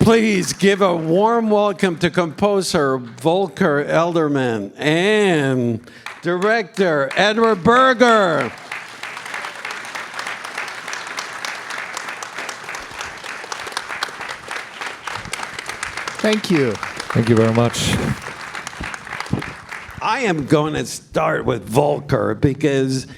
Please give a warm welcome to composer Volker Bertelmann and director Edward Berger. Thank you. Thank you very much. I am going to start with Volker because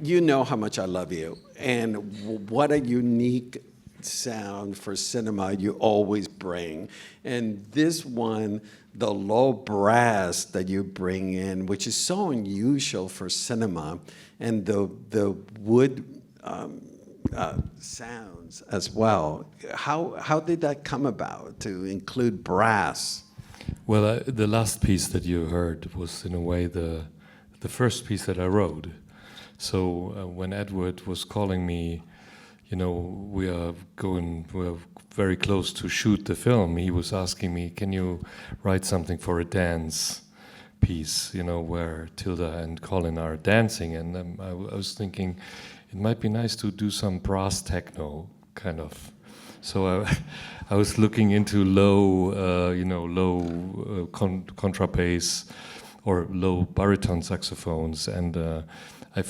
you know how much I love you, and what a unique sound for cinema you always bring. And this one, the low brass that you bring in, which is so unusual for cinema, and the wood sounds as well. How did that come about to include brass? Well, the last piece that you heard was in a way the first piece that I wrote. So when Edward was calling me, you know, we're very close to shoot the film, he was asking me, can you write something for a dance piece, you know, where Tilda and Colin are dancing? And I was thinking it might be nice to do some brass techno kind of. So I was looking into low contrabass or low baritone saxophones, and I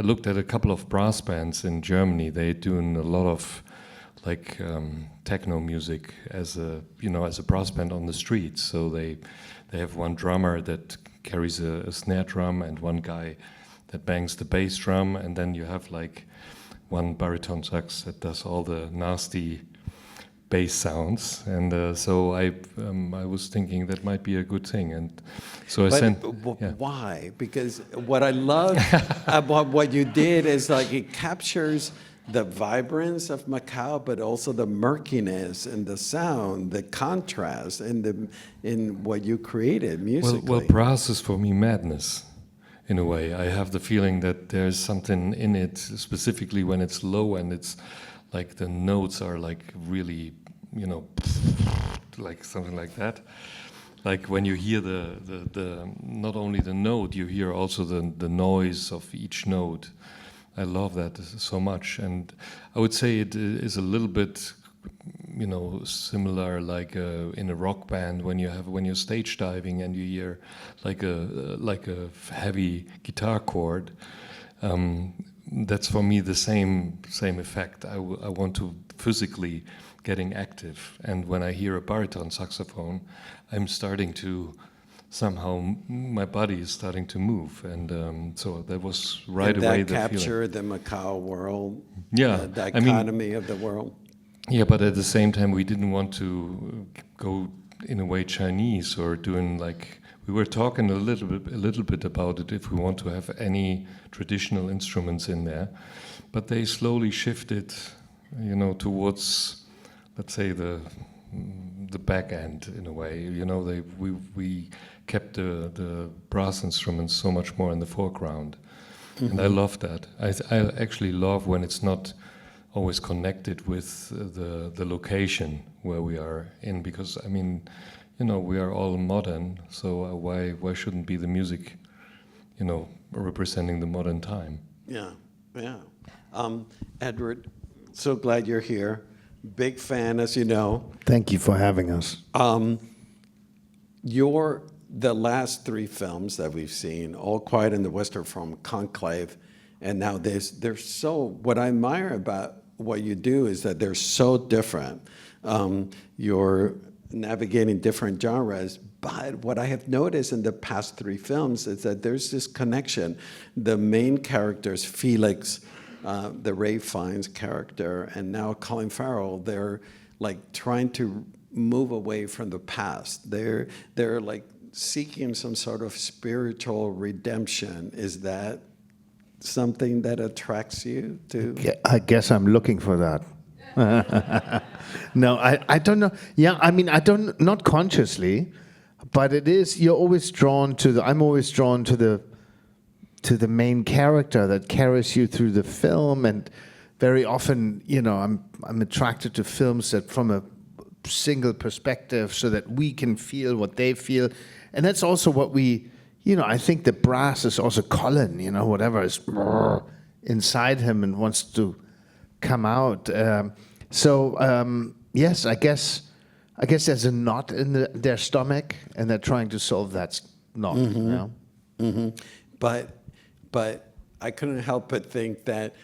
looked at a couple of brass bands in Germany. They're doing a lot of like techno music as a brass band on the street. So they have one drummer that carries a snare drum and one guy that bangs the bass drum, and then you have like one baritone sax that does all the nasty bass sounds, and so I was thinking that might be a good thing, and so I sent. Why? Because what I love about what you did is like it captures the vibrance of Macau, but also the murkiness and the sound, the contrast, in what you created musically. Well, brass is for me madness. In a way, I have the feeling that there's something in it, specifically when it's low and it's like the notes are like really, you know, like something like that. Like when you hear the not only the note, you hear also the noise of each note. I love that so much, and I would say it is a little bit, you know, similar like in a rock band when you're stage diving and you hear like a heavy guitar chord. That's for me the same effect. I want to physically getting active, and when I hear a baritone saxophone, I'm starting to somehow my body is starting to move, and so that was right away the feeling. That captured the Macau world, yeah, the dichotomy of the world. Yeah, but at the same time, we didn't want to go in a way Chinese or doing like we were talking a little bit about it if we want to have any traditional instruments in there, but they slowly shifted, you know, towards, let's say, the back end in a way. You know, we kept the brass instruments so much more in the foreground, and I love that. I actually love when it's not always connected with the location where we are in, because I mean, you know, we are all modern, so why shouldn't be the music, you know, representing the modern time? Yeah. Edward, so glad you're here. Big fan, as you know. Thank you for having us. The last three films that we've seen, All Quiet in the Western Front, Conclave, and now this, they're so, what I admire about what you do is that they're so different. You're navigating different genres, but what I have noticed in the past three films is that there's this connection. The main characters, Felix, the Ray Fiennes character, and now Colin Farrell, they're like trying to move away from the past. They're like seeking some sort of spiritual redemption. Is that something that attracts you to? I guess I'm looking for that. No, I don't know. Yeah, I mean, not consciously, but it is. You're always drawn to I'm always drawn to the main character that carries you through the film, and very often, you know, I'm attracted to films that from a single perspective, so that we can feel what they feel, and that's also what we. You know, I think the brass is also Colin, you know, whatever is inside him and wants to come out. So yes, I guess there's a knot in their stomach, and they're trying to solve that knot. You know? But I couldn't help but think that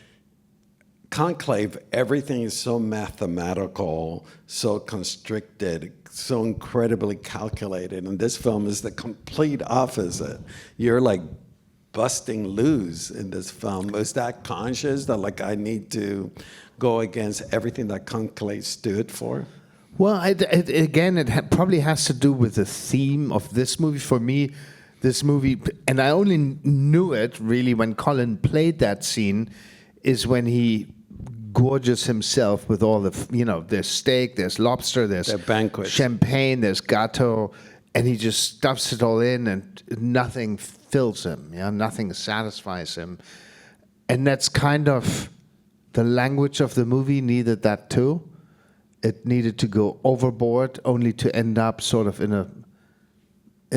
Conclave, everything is so mathematical, so constricted, so incredibly calculated. And this film is the complete opposite. You're like busting loose in this film. Is that conscious that like I need to go against everything that Conclave stood for? Well, it probably has to do with the theme of this movie. For me, this movie, and I only knew it really when Colin played that scene, is when he gorges himself with all the, there's steak, there's lobster, there's champagne, there's gâteau, and he just stuffs it all in, and nothing fills him, nothing satisfies him. And that's kind of the language of the movie needed that too. It needed to go overboard, only to end up sort of in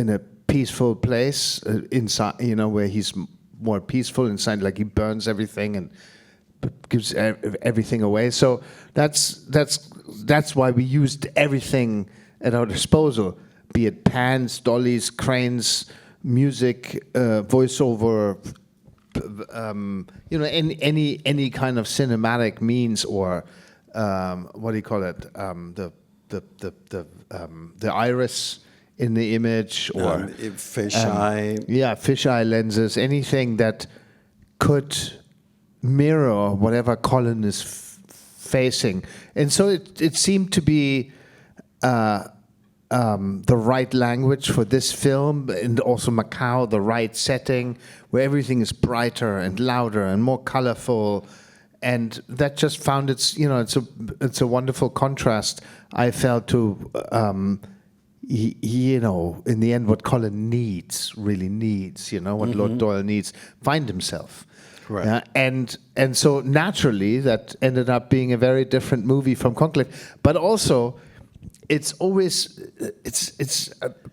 a peaceful place inside, where he's more peaceful inside, like he burns everything and gives everything away. So that's why we used everything at our disposal, be it pans, dollies, cranes, music, voiceover, any kind of cinematic means, or what do you call it? The iris in the image, or fisheye. Fisheye lenses, anything that could mirror whatever Colin is facing. And so it seemed to be the right language for this film, and also Macau, the right setting, where everything is brighter and louder and more colorful. And that just found it's a wonderful contrast, I felt, to in the end, what Colin really needs, what Lord Doyle needs, find himself. Right. And so naturally that ended up being a very different movie from Conclave. But also, it's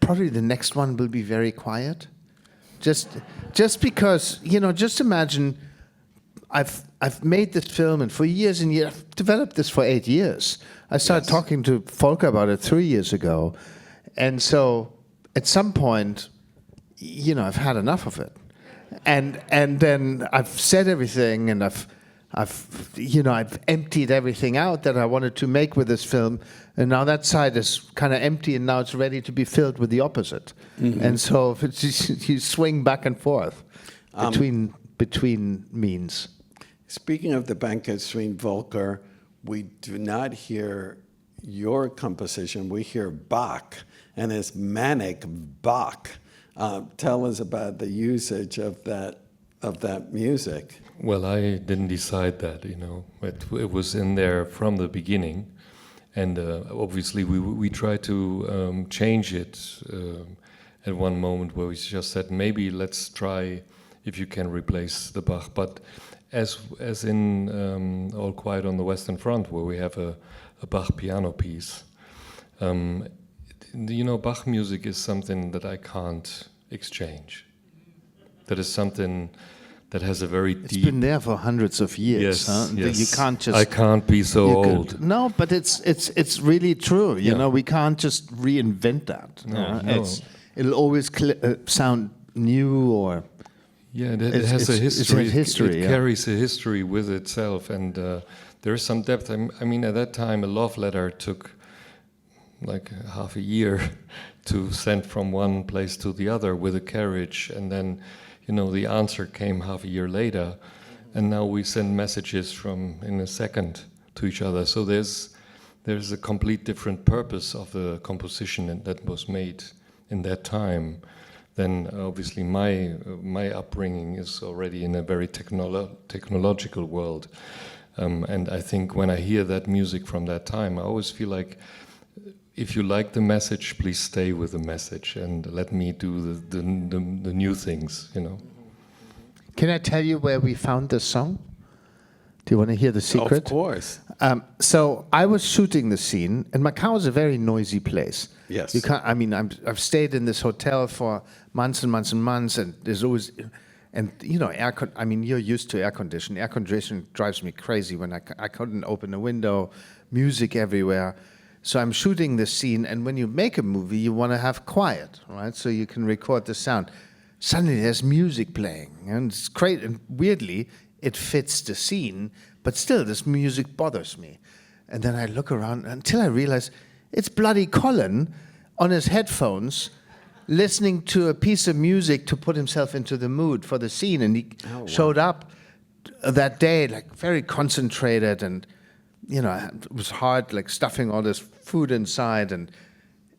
probably the next one will be very quiet, just because just imagine. I've made this film, and for years and years, I've developed this for 8 years. I started talking to Volker about it 3 years ago. And so at some point, I've had enough of it. And then I've said everything, and I've emptied everything out that I wanted to make with this film. And now that side is kind of empty, and now it's ready to be filled with the opposite. Mm-hmm. And so you swing back and forth between means. Speaking of the banquet between Volker, we do not hear your composition. We hear Bach, and it's manic Bach. Tell us about the usage of that music. Well, I didn't decide that, it was in there from the beginning, and obviously we tried to change it at one moment where we just said maybe let's try if you can replace the Bach, but as in All Quiet on the Western Front, where we have a Bach piano piece. Bach music is something that I can't exchange. That is something that has a very deep... It's been there for hundreds of years. Yes, yes. You can't just... I can't be so old. No, but it's really true. We can't just reinvent that. No. It'll always sound new, or... Yeah, it has a history. It yeah. carries a history with itself, and there is some depth. I mean, at that time, a love letter took like half a year to send from one place to the other with a carriage, and then, the answer came half a year later, and now we send messages in a second to each other. So there's a complete different purpose of the composition that was made in that time. Then obviously my upbringing is already in a very technological world, and I think when I hear that music from that time, I always feel like, if you like the message, please stay with the message and let me do the new things. Can I tell you where we found this song? Do you want to hear the secret? Of course. So I was shooting the scene, and Macau is a very noisy place. Yes. You can't. I mean, I've stayed in this hotel for months and months and months, and there's always, And I mean, you're used to air conditioning. Air conditioning drives me crazy when I couldn't open a window, music everywhere. So I'm shooting this scene, and when you make a movie, you want to have quiet, right? So you can record the sound. Suddenly there's music playing, and it's great. And weirdly, it fits the scene, but still, this music bothers me. And then I look around until I realize it's bloody Colin on his headphones, listening to a piece of music to put himself into the mood for the scene. And he showed up that day, like very concentrated, and it was hard, like stuffing all this food inside.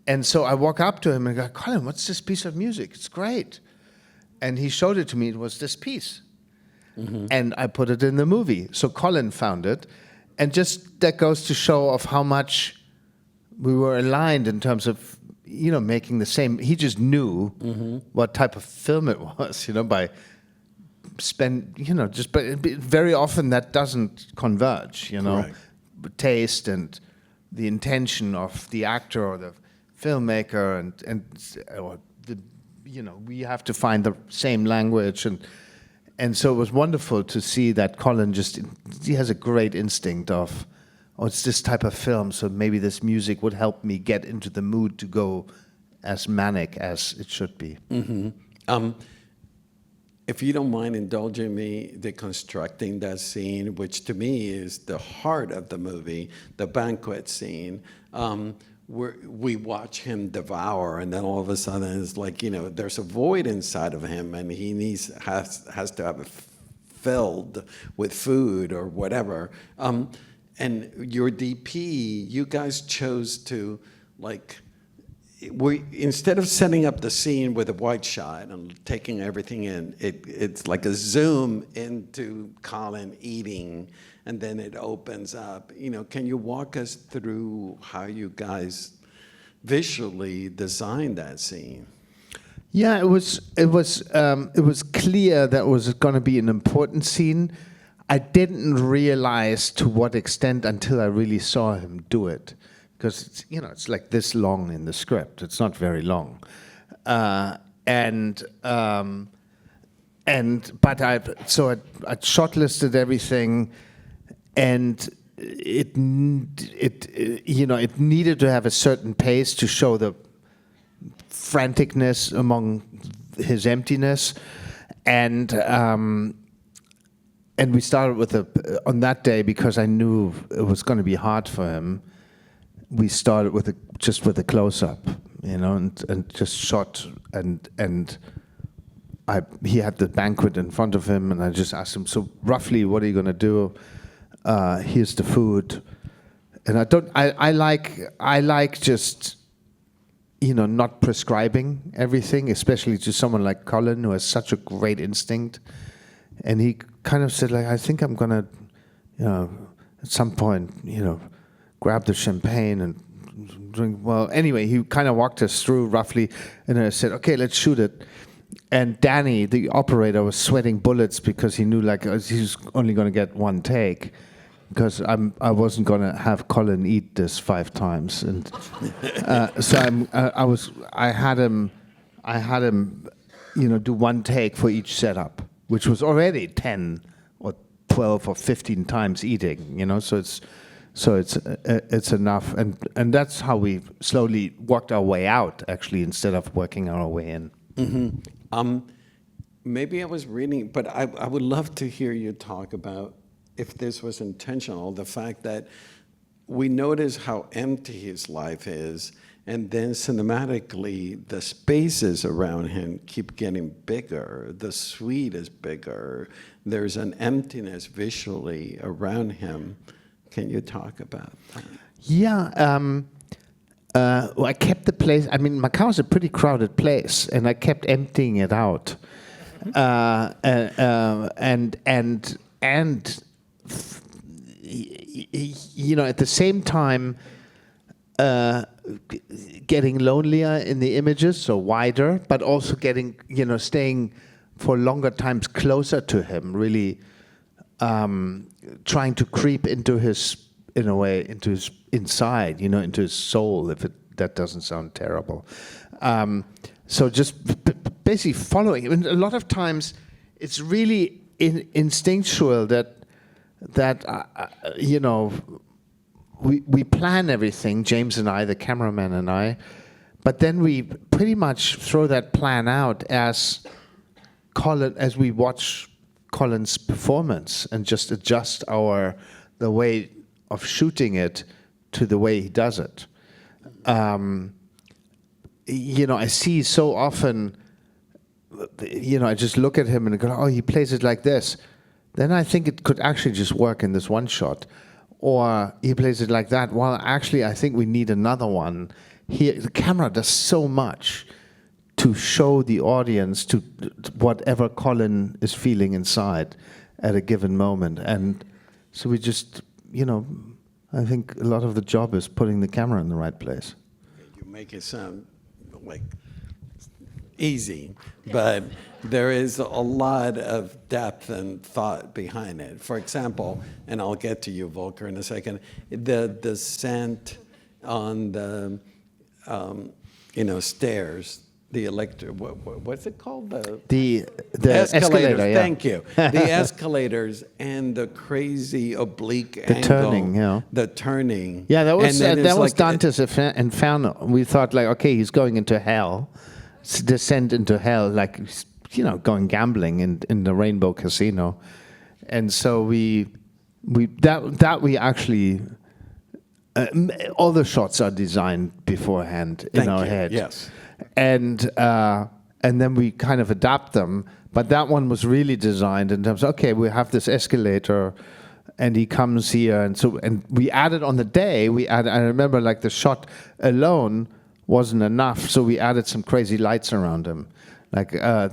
And so I walk up to him and go, Colin, what's this piece of music? It's great. And he showed it to me. It was this piece. Mm-hmm. And I put it in the movie. So Colin found it. And just that goes to show of how much we were aligned in terms of, making the same. He just knew what type of film it was, by but very often that doesn't converge, Correct. Taste and the intention of the actor or the filmmaker or the, we have to find the same language. And so it was wonderful to see that Colin he has a great instinct of, it's this type of film, so maybe this music would help me get into the mood to go as manic as it should be. Mm-hmm. If you don't mind indulging me, deconstructing that scene, which to me is the heart of the movie, the banquet scene, where we watch him devour, and then all of a sudden it's like, there's a void inside of him, and he has to have it filled with food or whatever. And your DP, you guys chose to, instead of setting up the scene with a wide shot and taking everything in, it's like a zoom into Colin eating, and then it opens up. Can you walk us through how you guys visually designed that scene? Yeah, it was clear that was going to be an important scene. I didn't realize to what extent until I really saw him do it, because it's like this long in the script. It's not very long, but I shortlisted everything, and it needed to have a certain pace to show the franticness among his emptiness, and we started with on that day, because I knew it was going to be hard for him. We started with a close up, and just shot, and he had the banquet in front of him, and I just asked him, so roughly, what are you going to do? Here's the food, and I like just not prescribing everything, especially to someone like Colin, who has such a great instinct. And he kind of said, I think I'm gonna, at some point, grab the champagne and drink. Well, anyway, he kind of walked us through roughly, and I said, okay, let's shoot it. And Danny, the operator, was sweating bullets because he knew he's only gonna get one take, because I wasn't gonna have Colin eat this 5 times, and so I had him, do one take for each setup, which was already 10 or 12 or 15 times eating, so it's enough, and that's how we slowly worked our way out, actually, instead of working our way in. Mm-hmm. Maybe I was reading, but I would love to hear you talk about if this was intentional, the fact that we notice how empty his life is, and then cinematically, the spaces around him keep getting bigger. The suite is bigger. There's an emptiness visually around him. Can you talk about that? Yeah. Well, I kept the place. I mean, Macau is a pretty crowded place, and I kept emptying it out. And at the same time, getting lonelier in the images, so wider, but also getting, staying for longer times closer to him, really trying to creep into his, in a way, into his inside, into his soul, that doesn't sound terrible. So just basically following him. And a lot of times it's really instinctual that we plan everything, James and I, the cameraman and I, but then we pretty much throw that plan out as we watch Colin's performance and just adjust the way of shooting it to the way he does it. I see so often, I just look at him and go, oh, he plays it like this. Then I think it could actually just work in this one shot. Or he plays it like that. Well, actually, I think we need another one. The camera does so much to show the audience to whatever Colin is feeling inside at a given moment. And so we just, I think a lot of the job is putting the camera in the right place. You make it sound like easy, but there is a lot of depth and thought behind it. For example, and I'll get to you, Volker, in a second, the descent on the stairs, the what's it called? The escalator, yeah. Thank you. The escalators and the crazy oblique angle. Turning, yeah. The turning. Yeah, that was like Dante's Inferno. We thought like, okay, he's going into hell, descent into hell, like going gambling in the Rainbow Casino, and so we actually. All the shots are designed beforehand in our head. Yes. And then we kind of adapt them. But that one was really designed in terms of, okay, we have this escalator and he comes here. And we added on the day, I remember like the shot alone wasn't enough. So we added some crazy lights around him, like a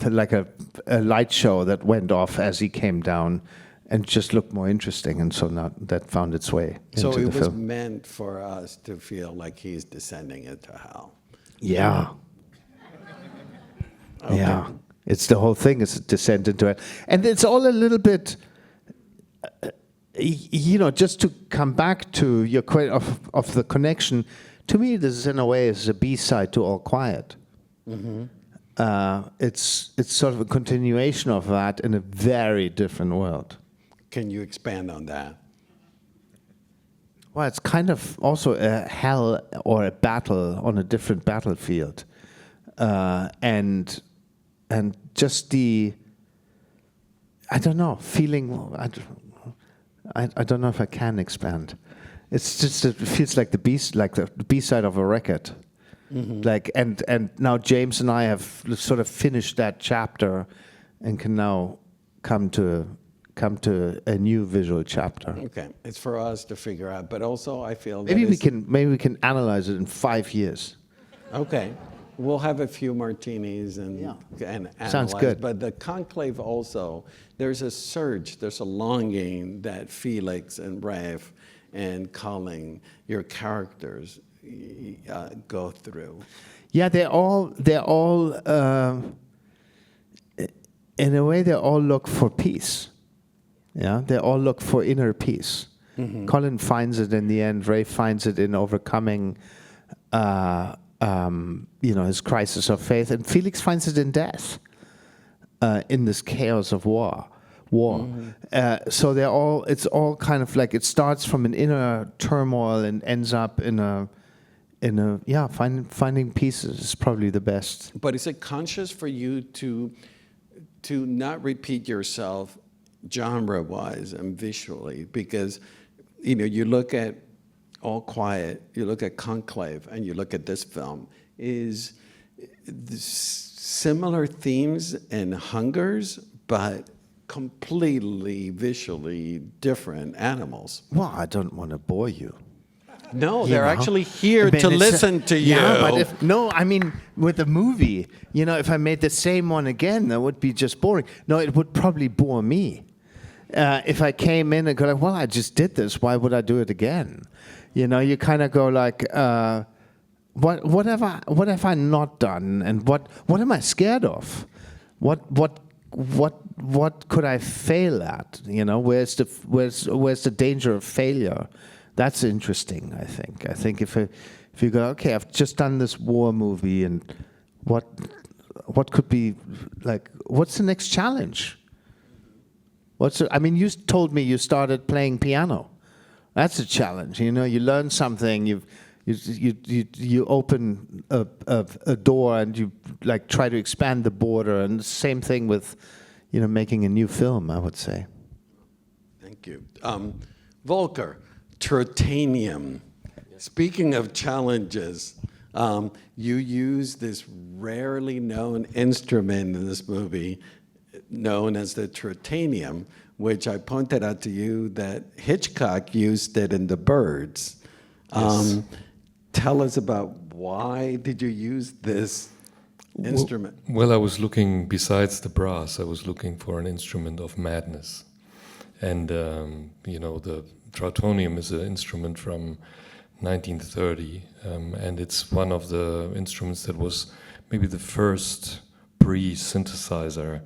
light show that went off as he came down. And just looked more interesting, and so now that found its way into the film. So it was meant for us to feel like he's descending into hell. Yeah. Okay. Yeah. It's the whole thing is a descent into it. And it's all a little bit, just to come back to your question of the connection, to me this is in a way is a B-side to All Quiet. Mm-hmm. It's sort of a continuation of that in a very different world. Can you expand on that? Well, it's kind of also a hell or a battle on a different battlefield, and just the feeling. I don't know if I can expand. It's just it feels like the B-side of a record. Mm-hmm. Like and now James and I have sort of finished that chapter, and can now come to a new visual chapter. Okay, it's for us to figure out, but also I feel that maybe we can analyze it in 5 years. Okay, we'll have a few martinis and analyze. Sounds good. But the conclave also, there's a surge, there's a longing that Felix and Rafe and Colin, your characters, go through. Yeah, they're all in a way they all look for peace. Yeah, they all look for inner peace. Mm-hmm. Colin finds it in the end. Rafe finds it in overcoming, his crisis of faith, and Felix finds it in death, in this chaos of war. Mm-hmm. So they're all. It's all kind of like it starts from an inner turmoil and ends up finding peace is probably the best. But is it conscious for you to not repeat yourself genre-wise and visually? Because, you look at All Quiet, you look at Conclave, and you look at this film, is similar themes and hungers, but completely visually different animals. Well, I don't want to bore you. No, they're actually here to listen to you. Yeah, but with the movie, if I made the same one again, that would be just boring. No, it would probably bore me. If I came in and go like, well, I just did this, why would I do it again? You kind of go like, what have I not done, and what am I scared of? What could I fail at? Where's the danger of failure? That's interesting, I think. I think if you go, okay, I've just done this war movie, and what could be like? What's the next challenge? I mean, you told me you started playing piano. That's a challenge. You know, you learn something. You open a door and you like try to expand the border. And the same thing with, you know, making a new film, I would say. Thank you. Volker, Tritanium. Speaking of challenges, you use this rarely known instrument in this movie known as the Tritanium, which I pointed out to you that Hitchcock used it in The Birds. Yes. Tell us about why did you use this instrument? Well, I was looking, besides the brass, I was looking for an instrument of madness. And, you know, the Trautonium is an instrument from 1930, and it's one of the instruments that was maybe the first pre-synthesizer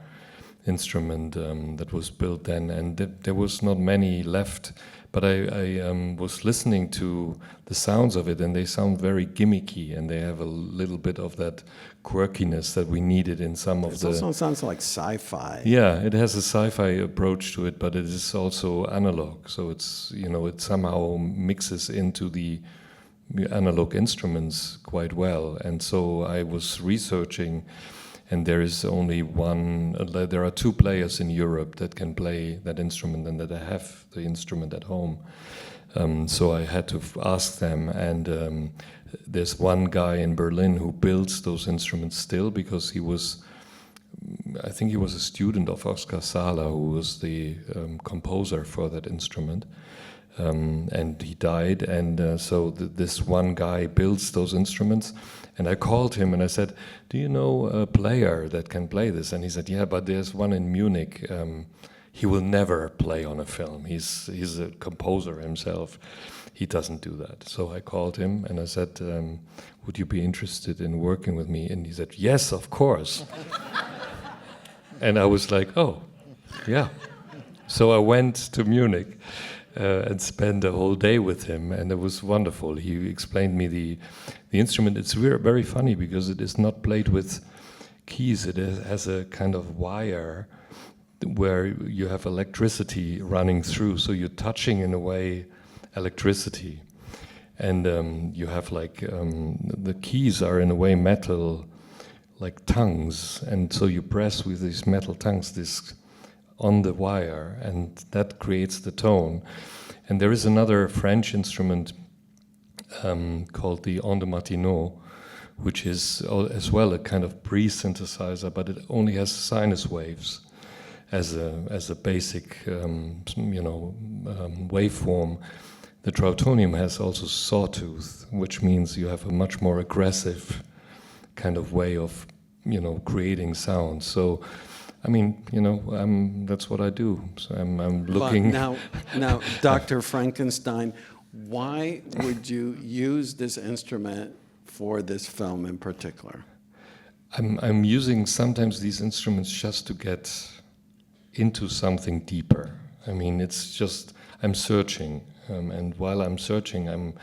instrument that was built then, and there was not many left, but I was listening to the sounds of it, and they sound very gimmicky, and they have a little bit of that quirkiness that we needed in some of It the... also sounds like sci-fi. Yeah, it has a sci-fi approach to it, but it is also analog. So it's, you know, it somehow mixes into the analog instruments quite well. And so I was researching, and there is only one, there are two players in Europe that can play that instrument and that have the instrument at home. So I had to ask them, and there's one guy in Berlin who builds those instruments still, because he was, I think he was a student of Oskar Sala, who was the composer for that instrument, and he died, and so this one guy builds those instruments, and I called him and I said, do you know a player that can play this? And he said, yeah, but there's one in Munich. He will never play on a film. He's a composer himself. He doesn't do that. So I called him and I said, would you be interested in working with me? And he said, yes, of course. And I was like, oh, yeah. So I went to Munich and spent a whole day with him, and it was wonderful. He explained me the instrument. It's very funny because it is not played with keys. It has a kind of wire where you have electricity running through, so you're touching in a way electricity, and you have like the keys are in a way metal, like tongues, and so you press with these metal tongues this on the wire, and that creates the tone. And there is another French instrument called the On de Martineau, which is as well a kind of pre-synthesizer, but it only has sinus waves as a basic waveform. The Trautonium has also sawtooth, which means you have a much more aggressive kind of way of, creating sound. So, I mean, that's what I do. So I'm looking. But now, Dr. Frankenstein, why would you use this instrument for this film in particular? I'm using sometimes these instruments just to get into something deeper. I mean, it's just, I'm searching. And while I'm searching,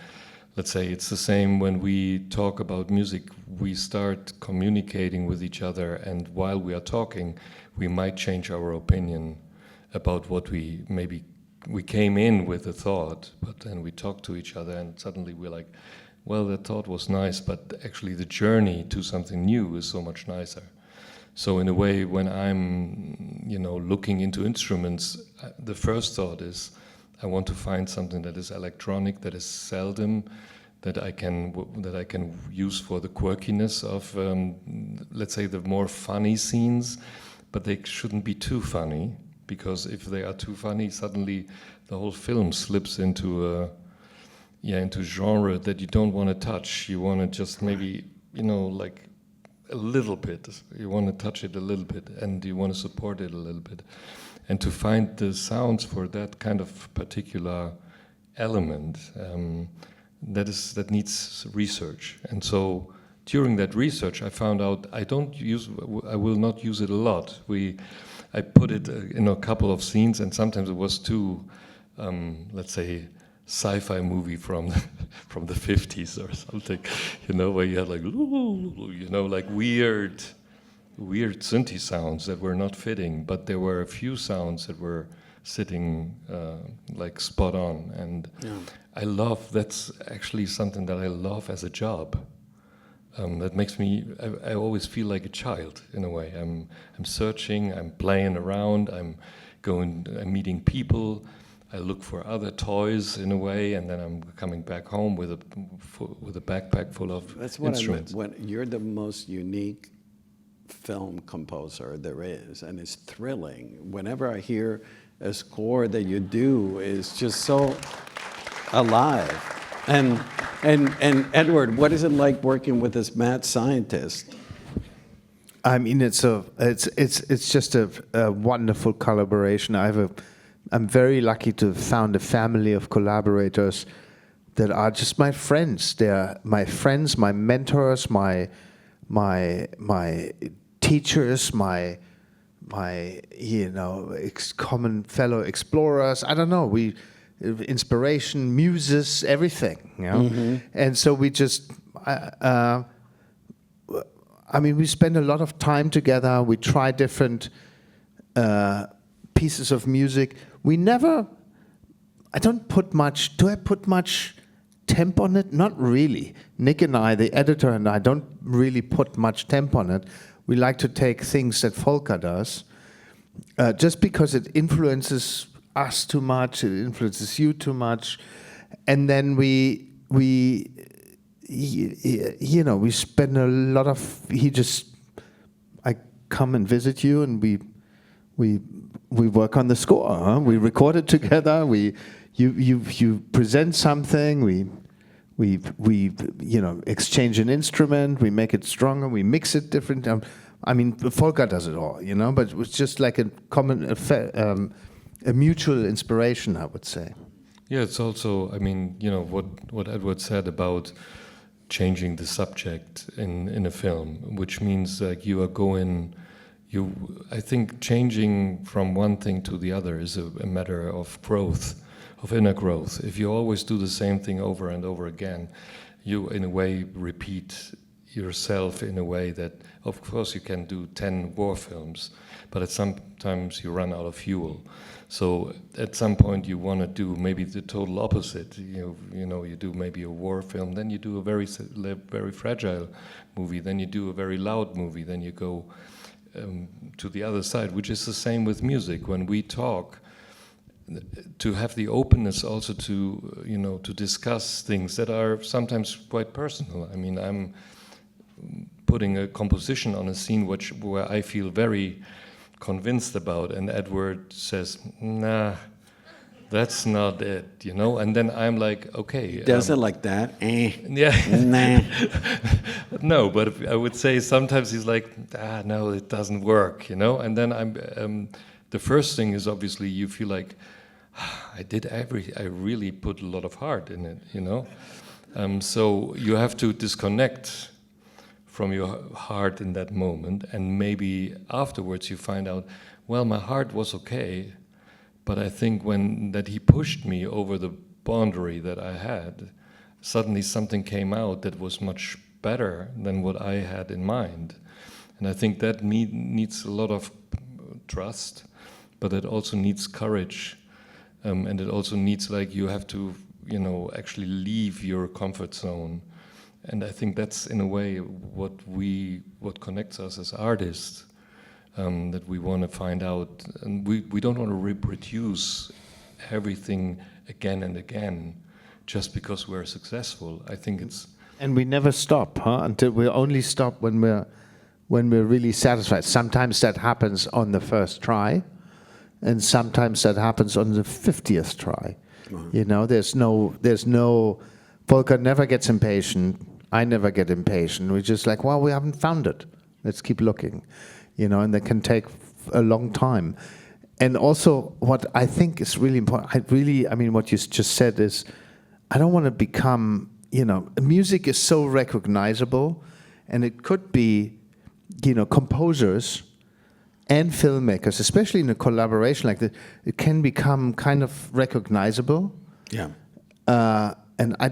let's say it's the same when we talk about music, we start communicating with each other, and while we are talking, we might change our opinion about what we came in with a thought, but then we talk to each other and suddenly we're like, well, that thought was nice, but actually the journey to something new is so much nicer. So in a way, when I'm, looking into instruments, the first thought is, I want to find something that is electronic, that is seldom, that I can use for the quirkiness of, let's say, the more funny scenes, but they shouldn't be too funny, because if they are too funny, suddenly the whole film slips into genre that you don't want to touch. You want to just maybe, like a little bit. You want to touch it a little bit, and you want to support it a little bit. And to find the sounds for that kind of particular element, that needs research. And so during that research, I found out I will not use it a lot. I put it in a couple of scenes, and sometimes it was too, let's say, sci-fi movie from the 50s or something, where you had like, like weird, weird synthy sounds that were not fitting, but there were a few sounds that were sitting like spot on. And I love, that's actually something that I love as a job. That makes me, I always feel like a child in a way. I'm searching, I'm playing around, I'm meeting people, I look for other toys in a way, and then I'm coming back home with a backpack full of instruments. When you're the most unique film composer there is, and it's thrilling. Whenever I hear a score that you do, is just so alive. And Edward, what is it like working with this mad scientist? I mean, it's just a wonderful collaboration. I'm very lucky to have found a family of collaborators that are just my friends. They're my friends, my mentors, my teachers, my common fellow explorers. I don't know. Inspiration, muses, everything. You know? Mm-hmm. And so we just. We spend a lot of time together. We try different pieces of music. I don't put much. Do I put much temp on it? Not really. Nick and I, the editor and I, don't really put much temp on it. We like to take things that Volker does, just because it influences us too much, it influences you too much, and then we spend a lot of. I come and visit you, and we work on the score. Huh? We record it together. You present something. We exchange an instrument. We make it stronger. We mix it different. Volker does it all, But it's just like a common a mutual inspiration, I would say. Yeah, it's also, what Edward said about changing the subject in a film, which means like you are going. I think changing from one thing to the other is a matter of growth, of inner growth. If you always do the same thing over and over again, you in a way repeat yourself in a way that, of course, you can do 10 war films, but sometimes you run out of fuel. So at some point you want to do maybe the total opposite. You do maybe a war film, then you do a very fragile movie, then you do a very loud movie, then you go to the other side, which is the same with music. When we talk, to have the openness also to discuss things that are sometimes quite personal. I mean, I'm putting a composition on a scene where I feel very convinced about, and Edward says, "Nah, that's not it," and then I'm like, okay. Does it like that? Yeah. Nah. No, but I would say sometimes he's like, no, it doesn't work, and then I'm, the first thing is obviously you feel like, I really put a lot of heart in it, so you have to disconnect from your heart in that moment, and maybe afterwards you find out, well, my heart was okay, but I think that he pushed me over the boundary that I had, suddenly something came out that was much better than what I had in mind. And I think that needs a lot of trust, but it also needs courage, and it also needs, like, you have to actually leave your comfort zone. And I think that's in a way what connects us as artists, that we want to find out, and we don't want to reproduce everything again and again just because we're successful. I think it's, and we never stop, until we only stop when we're really satisfied. Sometimes that happens on the first try, and sometimes that happens on the 50th try. Wow. There's no Volker never gets impatient. I never get impatient. We're just like, well, we haven't found it. Let's keep looking, and that can take a long time. And also, what I think is really important, what you just said is, I don't want to become, music is so recognizable, and it could be, composers and filmmakers, especially in a collaboration like that, it can become kind of recognizable. Yeah. And I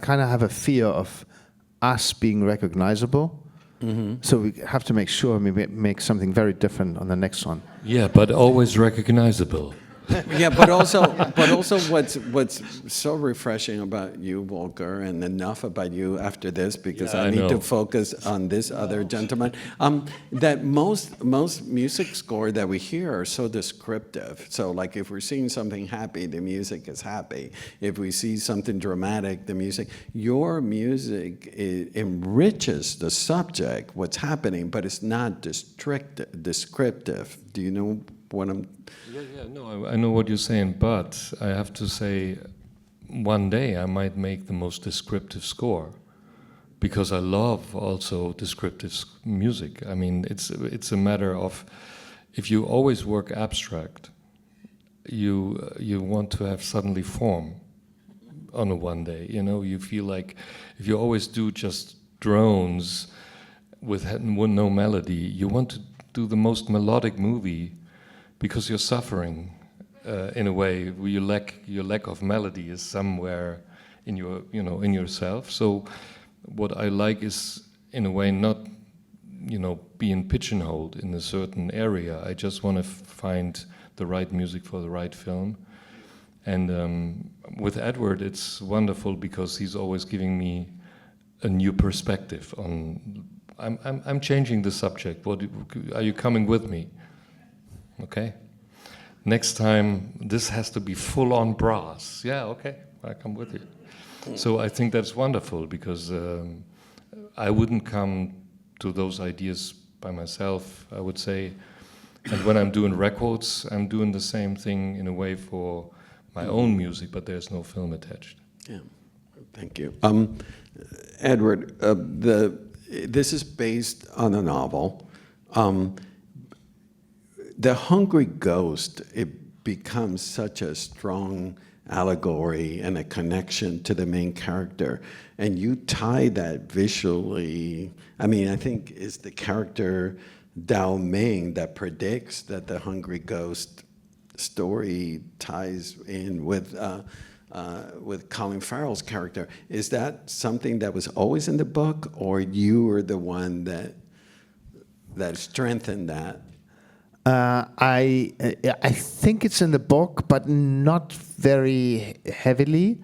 kind of have a fear of us being recognizable. So we have to make sure we make something very different on the next one. Yeah, but always recognizable. Yeah, but also what's so refreshing about you, Volker, and enough about you after this, because I need to focus on this other gentleman, that most music score that we hear are so descriptive. So like if we're seeing something happy, the music is happy. If we see something dramatic, the music, your music enriches the subject, what's happening, but it's not descriptive. Do you know what I'm... No, I know what you're saying, but I have to say, one day I might make the most descriptive score, because I love also descriptive music. I mean, it's a matter of, if you always work abstract, you want to have suddenly form on a one day. You know, you feel like if you always do just drones with no melody, you want to do the most melodic movie, because you're suffering in a way where your lack of melody is somewhere in your, in yourself. So what I like is, in a way, not, being pigeonholed in a certain area. I just want to find the right music for the right film. And with Edward, it's wonderful because he's always giving me a new perspective on. I'm changing the subject. Are you coming with me? Okay. Next time, this has to be full-on brass. Yeah, okay, I come with you. So I think that's wonderful, because I wouldn't come to those ideas by myself, I would say. And when I'm doing records, I'm doing the same thing in a way for my own music, but there's no film attached. Yeah, thank you. Edward, this is based on a novel. The Hungry Ghost, it becomes such a strong allegory and a connection to the main character. And you tie that visually. I mean, I think it's the character Dao Ming that predicts that the Hungry Ghost story ties in with Colin Farrell's character. Is that something that was always in the book, or you were the one that strengthened that? I think it's in the book, but not very heavily.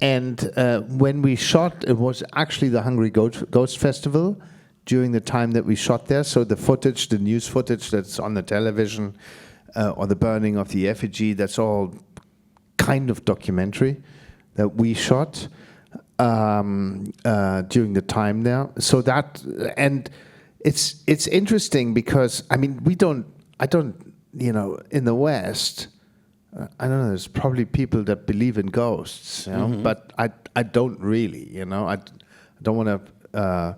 And when we shot, it was actually the Hungry Ghost Festival during the time that we shot there. So the footage, the news footage that's on the television, or the burning of the effigy, that's all kind of documentary that we shot during the time there. So that, and it's interesting because, I mean, I don't, in the West, I don't know, there's probably people that believe in ghosts, but I don't really, I don't want to,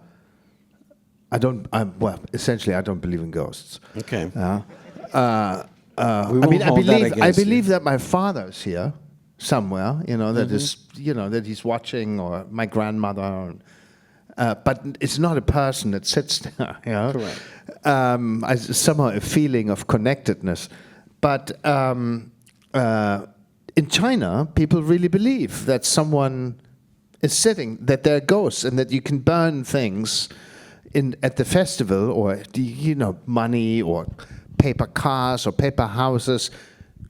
essentially I don't believe in ghosts. Okay. I believe that my father's here somewhere, that is, that he's watching, or my grandmother, but it's not a person that sits there. Correct. Somehow a feeling of connectedness. But in China, people really believe that someone is sitting, that there are ghosts, and that you can burn things at the festival, or money, or paper cars, or paper houses,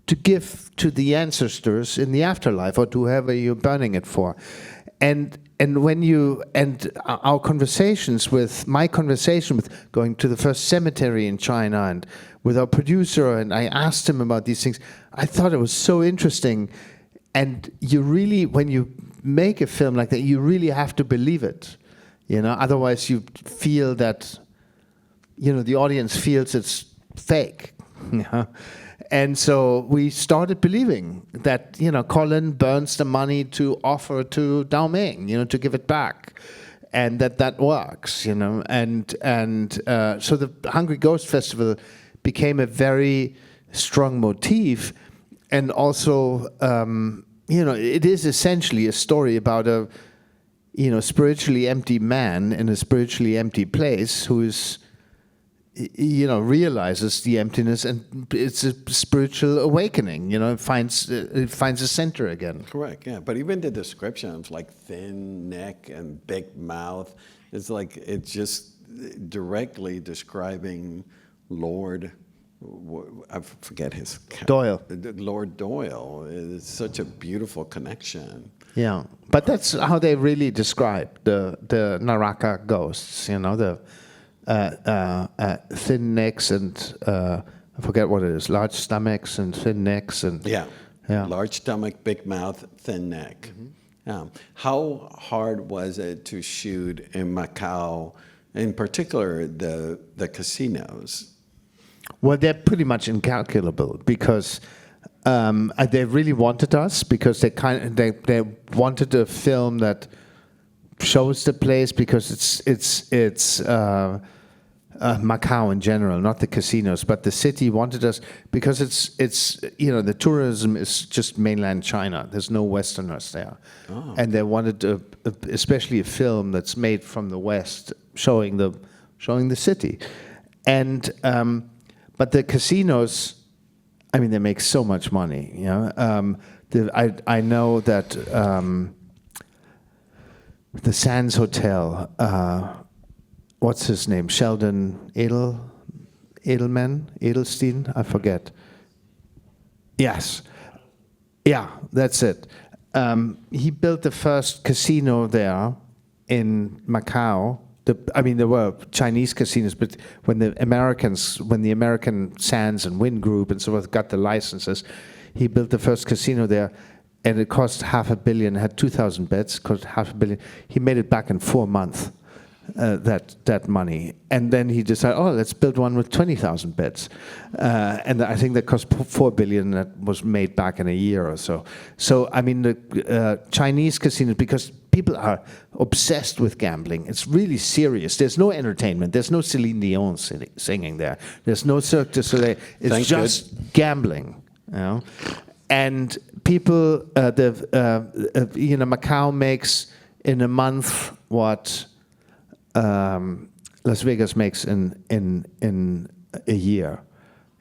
to give to the ancestors in the afterlife, or to whoever you're burning it for. And our conversations my conversation with going to the first cemetery in China, and with our producer, and I asked him about these things. I thought it was so interesting. And you really, when you make a film like that, you really have to believe it. Otherwise you feel that, the audience feels it's fake. And so we started believing that, Colin burns the money to offer to Dao Ming, to give it back, and that works, And so the Hungry Ghost Festival became a very strong motif, and also, it is essentially a story about a, spiritually empty man in a spiritually empty place who is, realizes the emptiness, and it's a spiritual awakening. It finds a center again. Correct, yeah. But even the descriptions, like thin neck and big mouth, it's like it's just directly describing Lord, I forget his Doyle. Lord Doyle. It's such a beautiful connection. Yeah, but that's how they really describe the Naraka ghosts. The thin necks and I forget what it is. Large stomachs and thin necks and Yeah. Yeah. Large stomach, big mouth, thin neck. Yeah. How hard was it to shoot in Macau, in particular the casinos? Well, they're pretty much incalculable because they really wanted us because they wanted a film that shows the place because it's Macau in general, not the casinos, but the city wanted us because it's the tourism is just mainland China. There's no Westerners there, and they wanted especially a film that's made from the West, showing the city, and but the casinos, I mean, they make so much money. I know that the Sands Hotel. What's his name? Sheldon Edelstein? I forget. Yes. Yeah, that's it. He built the first casino there in Macau. There were Chinese casinos, but when the American Sands and Wind Group and so forth got the licenses, he built the first casino there, and it cost $500 million, had 2,000 beds, cost $500 million. He made it back in 4 months. That money, and then he decided, let's build one with 20,000 beds, and I think that cost $4 billion. That was made back in a year or so. So I mean, the Chinese casinos, because people are obsessed with gambling. It's really serious. There's no entertainment. There's no Celine Dion singing there. There's no Cirque du Soleil. It's just gambling. And people, Macau makes in a month what Las Vegas makes in a year.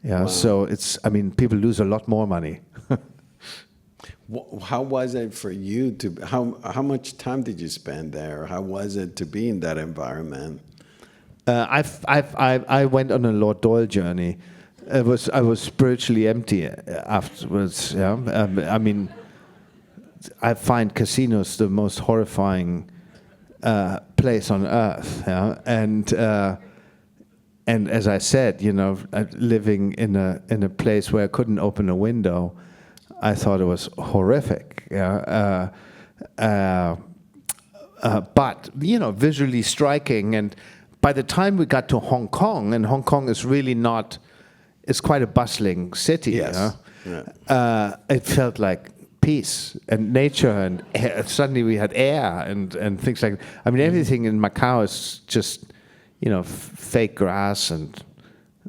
Yeah, wow. So people lose a lot more money. How was it for you how much time did you spend there? How was it to be in that environment? I went on a Lord Doyle journey. I was spiritually empty afterwards. Yeah, I find casinos the most horrifying place on earth, and as I said, living in a place where I couldn't open a window, I thought it was horrific. But visually striking. And by the time we got to Hong Kong, and Hong Kong is really not, it's quite a bustling city. Yes. It felt like peace and nature, and suddenly we had air and things like that. Everything in Macau is just fake grass and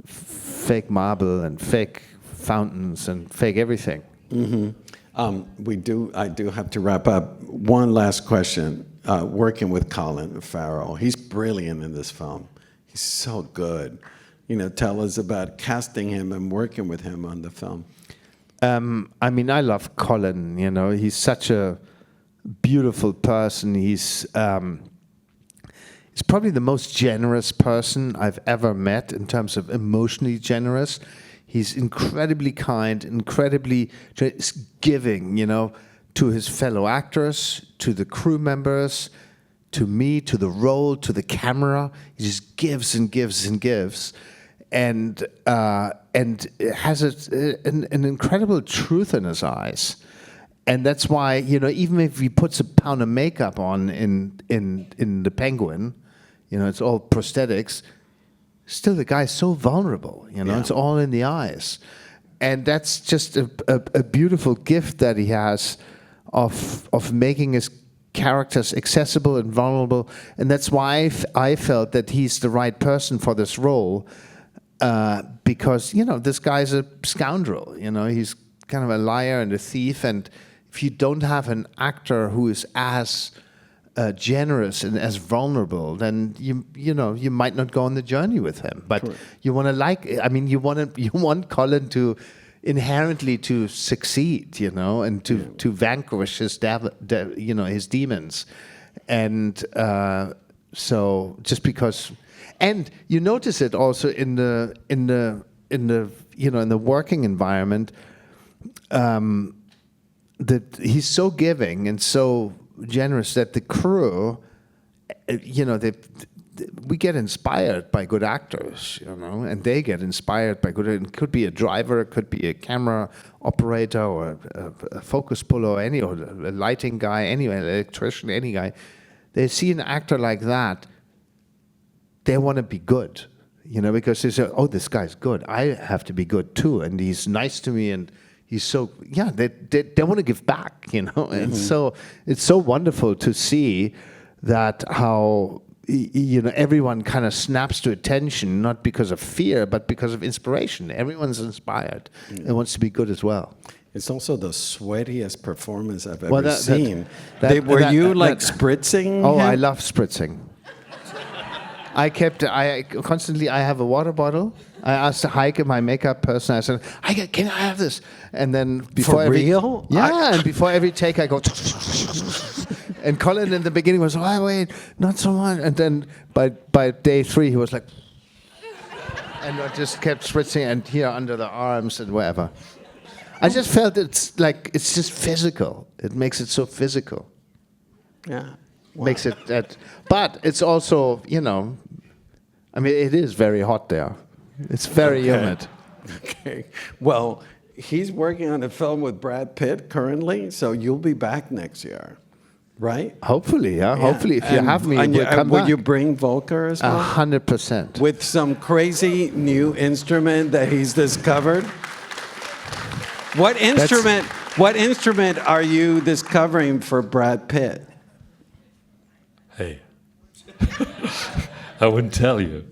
fake marble and fake fountains and fake everything. I do have to wrap up. One last question. Working with Colin Farrell, he's brilliant in this film. He's so good. Tell us about casting him and working with him on the film. I love Colin. He's such a beautiful person. He's probably the most generous person I've ever met in terms of emotionally generous. He's incredibly kind, incredibly giving, to his fellow actors, to the crew members, to me, to the role, to the camera. He just gives and gives and gives. And has an incredible truth in his eyes, and that's why even if he puts a pound of makeup on in the Penguin, it's all prosthetics. Still, the guy's so vulnerable. It's all in the eyes, and that's just a beautiful gift that he has of making his characters accessible and vulnerable, and that's why I felt that he's the right person for this role. Because this guy's a scoundrel. He's kind of a liar and a thief. And if you don't have an actor who is as generous and as vulnerable, then you might not go on the journey with him. But you want to you want Colin to inherently to succeed, and to vanquish his his demons, and so just because, and you notice it also in the working environment, that he's so giving and so generous that the crew, we get inspired by good actors, and they get inspired by good. It could be a driver, it could be a camera operator, or a focus puller, or a lighting guy, an electrician, any guy. They see an actor like that, they want to be good, because they say, "Oh, this guy's good. I have to be good too," and he's nice to me, and he's so they want to give back, and so it's so wonderful to see that how everyone kind of snaps to attention, not because of fear but because of inspiration. Everyone's inspired and wants to be good as well. It's also the sweatiest performance I've ever seen. Were you spritzing? Oh, him? I love spritzing. I constantly have a water bottle. I asked Heike, my makeup person, I said, "Heike, can I have this?" And then before real? And before every take I go and Colin in the beginning was, "Oh, wait, not so much." And then by day 3 he was like, and I just kept spritzing, and here under the arms and wherever. I just felt it's just physical. It makes it so physical. Yeah. Wow. Makes it that, but it's also, it is very hot there. It's very humid. Okay. Well, he's working on a film with Brad Pitt currently, so you'll be back next year, right? Hopefully, yeah. Hopefully, if you have me, we'll come back. Will you bring Volker as well? 100%. With some crazy new instrument that he's discovered? What instrument are you discovering for Brad Pitt? Hey, I wouldn't tell you.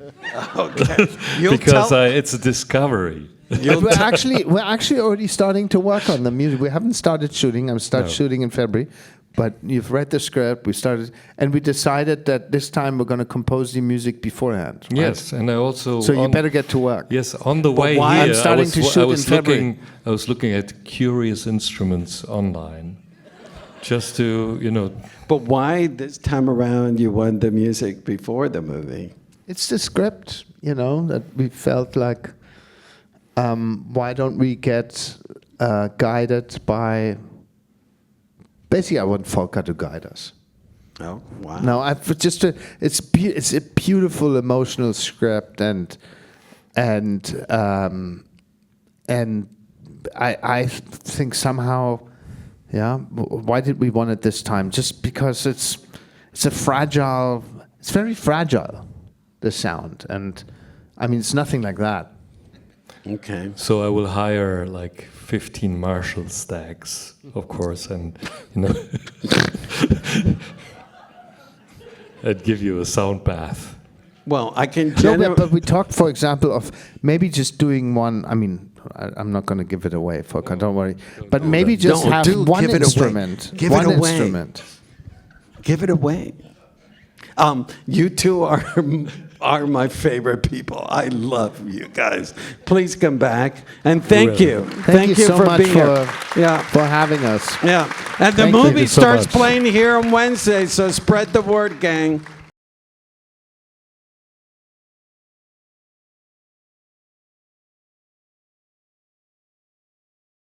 Okay. Because it's a discovery. We're actually already starting to work on the music. We haven't started shooting. I'm shooting in February. But you've read the script. We started, and we decided that this time we're going to compose the music beforehand. Right? Yes, and I also. So you better get to work. Yes, on the way here, I'm starting to shoot in February. I was looking at curious instruments online, just to But why this time around you want the music before the movie? It's the script, that we felt like, why don't we get guided by... Basically, I want Volker to guide us. Oh, wow. No, it's a beautiful emotional script, and I think somehow, why did we want it this time? Just because it's very fragile, the sound, and it's nothing like that. Okay. So I will hire 15 Marshall stacks, of course, and I'd give you a sound bath. Well, I can. But we talked, for example, of maybe just doing one. I'm not going to give it away, Volker. Don't worry. But maybe just have one instrument. Give it away. Give it away. You two are my favorite people. I love you guys. Please come back, and thank you. Thank you so for much being here. for having us. Yeah, and the movie starts playing here on Wednesday. So spread the word, gang.